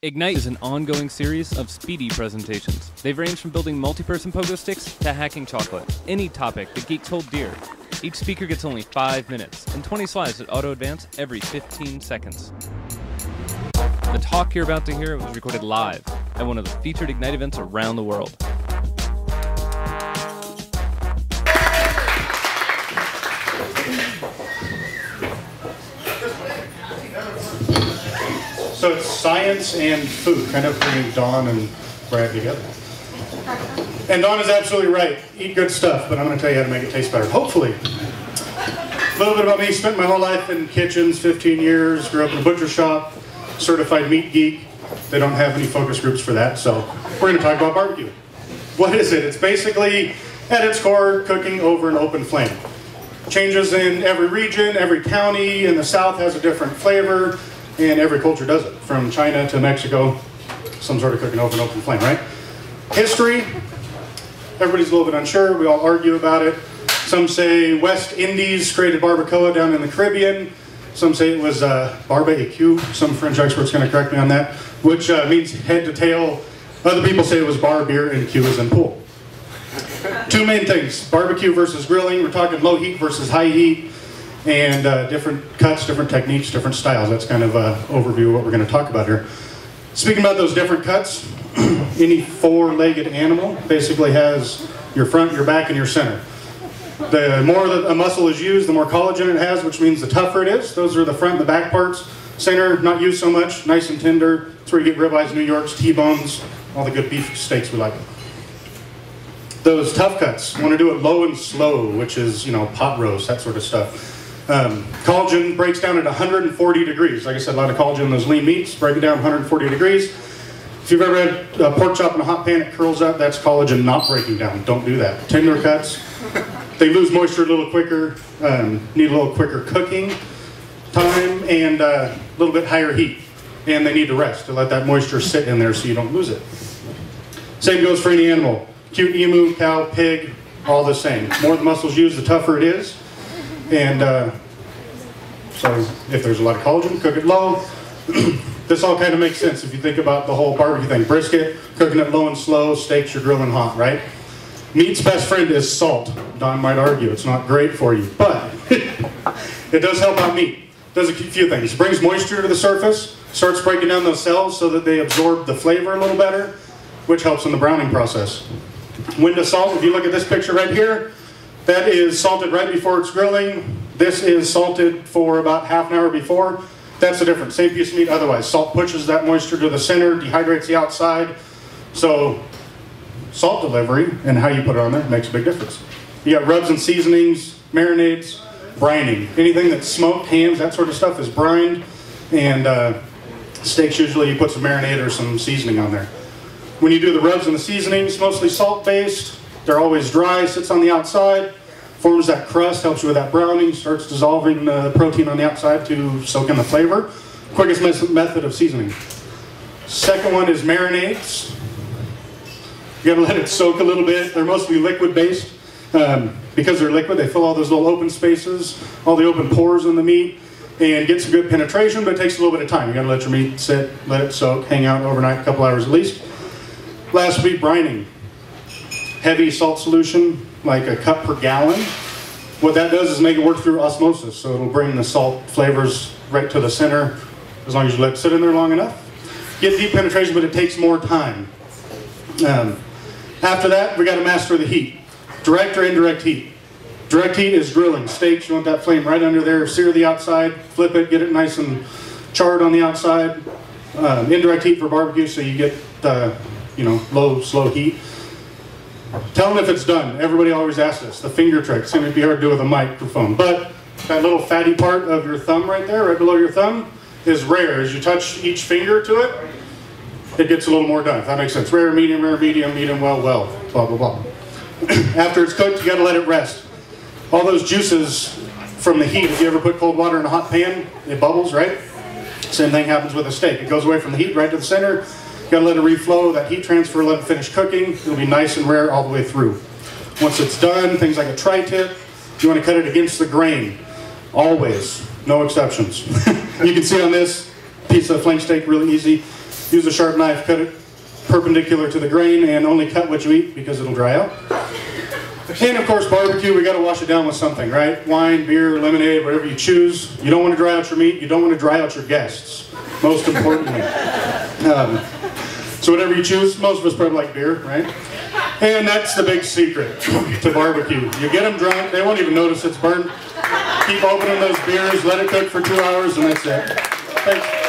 Ignite is an ongoing series of speedy presentations. They've ranged from building multi-person pogo sticks to hacking chocolate. Any topic that geeks hold dear. Each speaker gets only 5 minutes and 20 slides that auto-advance every 15 seconds. The talk you're about to hear was recorded live at one of the featured Ignite events around the world. So it's science and food, kind of bringing Dawn and Brad together. And Dawn is absolutely right. Eat good stuff, but I'm going to tell you how to make it taste better. Hopefully. A little bit about me. Spent my whole life in kitchens, 15 years. Grew up in a butcher shop. Certified meat geek. They don't have any focus groups for that, so we're going to talk about barbecue. What is it? It's basically, at its core, cooking over an open flame. Changes in every region, every county. In the South has a different flavor. And every culture does it, from China to Mexico, some sort of cooking over an open flame, right? History, everybody's a little bit unsure. We all argue about it. Some say West Indies created barbacoa down in the Caribbean. Some say it was barbecue. Some French expert's going to correct me on that, which means head to tail. Other people say it was bar, beer, and Q as in pool. Two main things, barbecue versus grilling. We're talking low heat versus high heat. And different cuts, different techniques, different styles. That's kind of an overview of what we're going to talk about here. Speaking about those different cuts, any four-legged animal basically has your front, your back, and your center. The more that a muscle is used, the more collagen it has, which means the tougher it is. Those are the front and the back parts. Center, not used so much, nice and tender. That's where you get ribeyes, New Yorks, T-bones, all the good beef steaks we like. Those tough cuts, want to do it low and slow, which is, you know, pot roast, that sort of stuff. Collagen breaks down at 140 degrees. Like I said, a lot of collagen in those lean meats. Break it down 140 degrees. If you've ever had a pork chop in a hot pan, it curls up. That's collagen not breaking down. Don't do that. Tender cuts, they lose moisture a little quicker, need a little quicker cooking time, and a little bit higher heat. And they need to rest to let that moisture sit in there so you don't lose it. Same goes for any animal. Cute emu, cow, pig, all the same. The more the muscles used, the tougher it is. And so if there's a lot of collagen, cook it low. This all kind of makes sense if you think about the whole barbecue thing. Brisket, cooking it low and slow. Steaks, you're grilling hot, right? Meat's best friend is salt. Don might argue it's not great for you, but it does help out meat. It does a few things. It brings moisture to the surface, starts breaking down those cells so that they absorb the flavor a little better, which helps in the browning process. When to salt, if you look at this picture right here, that is salted right before it's grilling. This is salted for about half an hour before. That's the difference. Same piece of meat otherwise. Salt pushes that moisture to the center, dehydrates the outside. So salt delivery and how you put it on there makes a big difference. You got rubs and seasonings, marinades, brining. Anything that's smoked, hams, that sort of stuff is brined. And steaks, usually you put some marinade or some seasoning on there. When you do the rubs and the seasonings, mostly salt-based. They're always dry, sits on the outside, forms that crust, helps you with that browning, starts dissolving the protein on the outside to soak in the flavor. Quickest method of seasoning. Second one is marinades. You gotta let it soak a little bit. They're mostly liquid-based. Because they're liquid, they fill all those little open spaces, all the open pores in the meat, and get some good penetration, but it takes a little bit of time. You gotta let your meat sit, let it soak, hang out overnight, a couple hours at least. Last would be brining. Heavy salt solution, like a cup per gallon. What that does is make it work through osmosis, so it'll bring the salt flavors right to the center, as long as you let it sit in there long enough. Get deep penetration, but it takes more time. After that, we got to master the heat. Direct or indirect heat. Direct heat is grilling. Steaks, you want that flame right under there, sear the outside, flip it, get it nice and charred on the outside. Indirect heat for barbecue, so you get low, slow heat. Tell them if it's done. Everybody always asks this. The finger trick. It's going to be hard to do with a microphone. But that little fatty part of your thumb right there, right below your thumb, is rare. As you touch each finger to it, it gets a little more done, if that makes sense. Rare, medium, medium, well, blah, blah, blah. After it's cooked, you got to let it rest. All those juices from the heat, if you ever put cold water in a hot pan, it bubbles, right? Same thing happens with a steak. It goes away from the heat right to the center. Got to let it reflow, that heat transfer, let it finish cooking. It'll be nice and rare all the way through. Once it's done, things like a tri-tip, you want to cut it against the grain. Always, no exceptions. You can see on this piece of flank steak, really easy. Use a sharp knife, cut it perpendicular to the grain, and only cut what you eat because it'll dry out. And of course, barbecue, we got to wash it down with something, right? Wine, beer, lemonade, whatever you choose. You don't want to dry out your meat. You don't want to dry out your guests, most importantly. So whatever you choose, most of us probably like beer, right? And that's the big secret to barbecue. You get them drunk, they won't even notice it's burned. Keep opening those beers, let it cook for 2 hours, and that's it. Thanks.